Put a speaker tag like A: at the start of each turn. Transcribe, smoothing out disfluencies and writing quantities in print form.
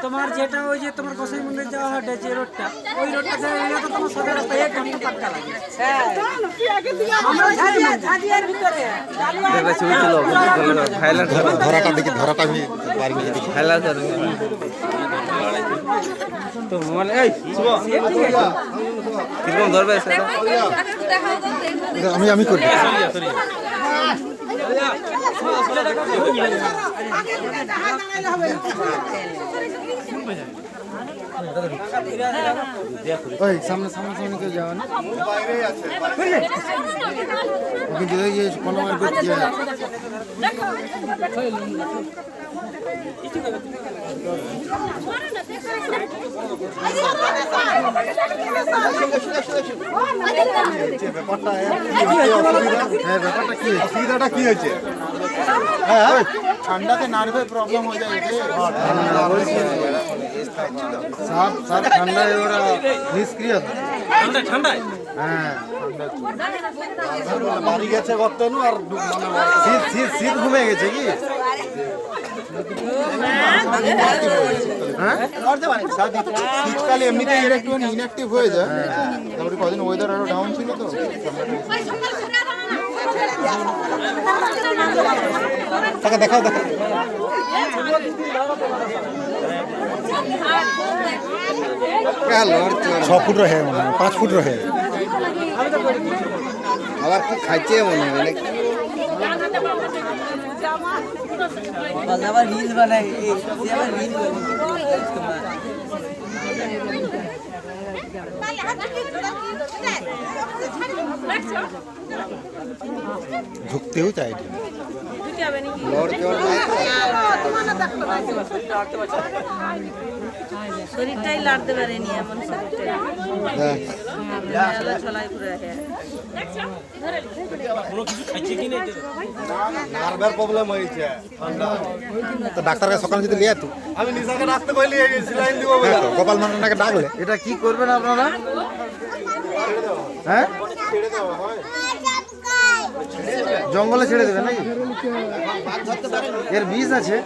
A: তোমার যেটা ওই যে তোমার গোসাই মন্দির যাওয়া হয় যে রোডটা, ওই রোডটা তো তোমার সোজা রাস্তা একদম পাক্কা লাগে।
B: ধরাটা দেখি, ধরাটা আমি পারবি না দেখি।
C: তো মোবাইল এই কিরকম ধরবে
B: আমি করি। ওই সামনে সামনে কেউ যাওয়া না, কোনো ব্যাপারটা কি, অসুবিধাটা কি হয়েছে? ঠান্ডাতে নার্ভে প্রবলেম হয়ে যায়। সব ঠান্ডায় ওরা নিষ্ক্রিয়।
C: ঠান্ডায়
B: হ্যাঁ,
D: বাড়ি গেছে গর্ত আর
B: শীত ঘুমে গেছে কি?
D: শীতকালে এমনিতে এর একটু ইনঅ্যাক্টিভ হয়ে যায়, তারপরে কদিন ওয়েদার আরো ডাউন ছিল তো। দেখাও দেখাও
B: 6 ফুট রহে, 5 ফুট রহে।
D: আবার কি খাইছে মনে হয় নাকি?
A: আবার রিল বানাই, আবার রিল
B: ঝুঁকতেও চাই।
E: শরীরটাই লাড়তে পারেনি এমন
D: নার্ভের প্রবলেম হয়েছে।
B: তো ডাক্তারকে সকালে যদি লিয়ে তুই,
D: আমি নিশাকে ডাকতে কইলি সেলাইন দিব।
B: কপাল মান্নাকে ডাকলে এটা কি করবেন আপনারা? হ্যাঁ, জঙ্গলে ছেড়ে দেবে নাকি? এর বিষ আছে।